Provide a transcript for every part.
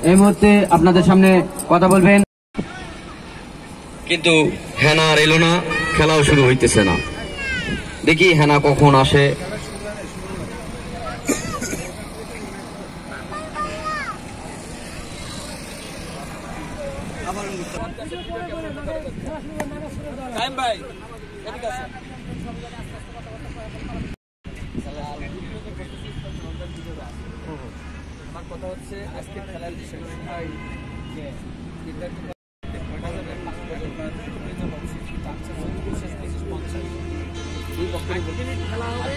এই মুহূর্তে আপনাদের সামনে কথা বলবেন, কিন্তু হেনা আর এলো না, খেলাও শুরু হইতেছে না। দেখি হেনা কখন আসে। আমার কথা হচ্ছে আজকে খেলার বিষয়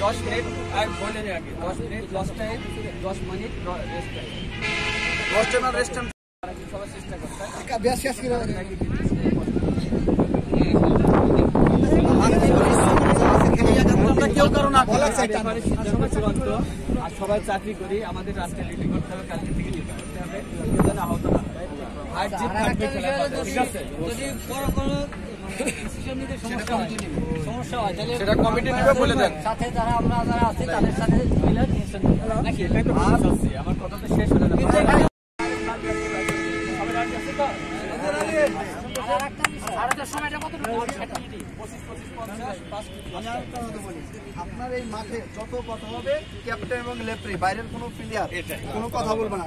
दस मिनट बोले आगे 10 minute lost time 10 minute rest time সবার চেষ্টা করতে अभ्यास শেষ করে আর সবাই চাকরি করি, আমাদের রাস্তায় ডিউটি করতে হবে, কালকে থেকে ডিউটি করতে হবে, যেন আহত না হয়। আর জিত থাকবে খেলা, ঠিক আছে? যদি বড় কোনো ডিসিশন নিতে সমস্যা হয় তাহলে সেটা কমিটি নেবে বলে দেন। সাথে যারা আমরা যারা আছি তাদের সাথে মিলে ডিসিশন নিতে নাকি এটা তো আছে। আমার কথা তো শেষ হলো না। সবাই রাজি আছে তো? আর একটা বিষয়, আর এটা সময়টা কত? আপনার এই মাঠে যত কথা হবে ক্যাপ্টেন এবং লেফারি, বাইরের কোনো প্লেয়ার কোনো কথা বলবে না।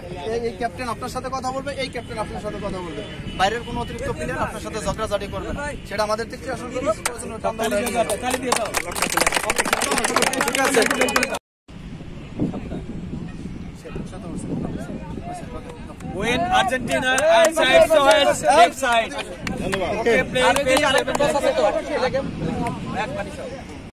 এই ক্যাপ্টেন আপনার সাথে কথা বলবে, এই ক্যাপ্টেন আপনার সাথে কথা বলবে, বাইরের কোনো অতিরিক্ত প্লেয়ার আপনার সাথে ঝগড়াঝাটি করবে না। সেটা আমাদের থেকে শাসন করবে। ঠিক আছে, When Argentina and side so has left side. Okay, play.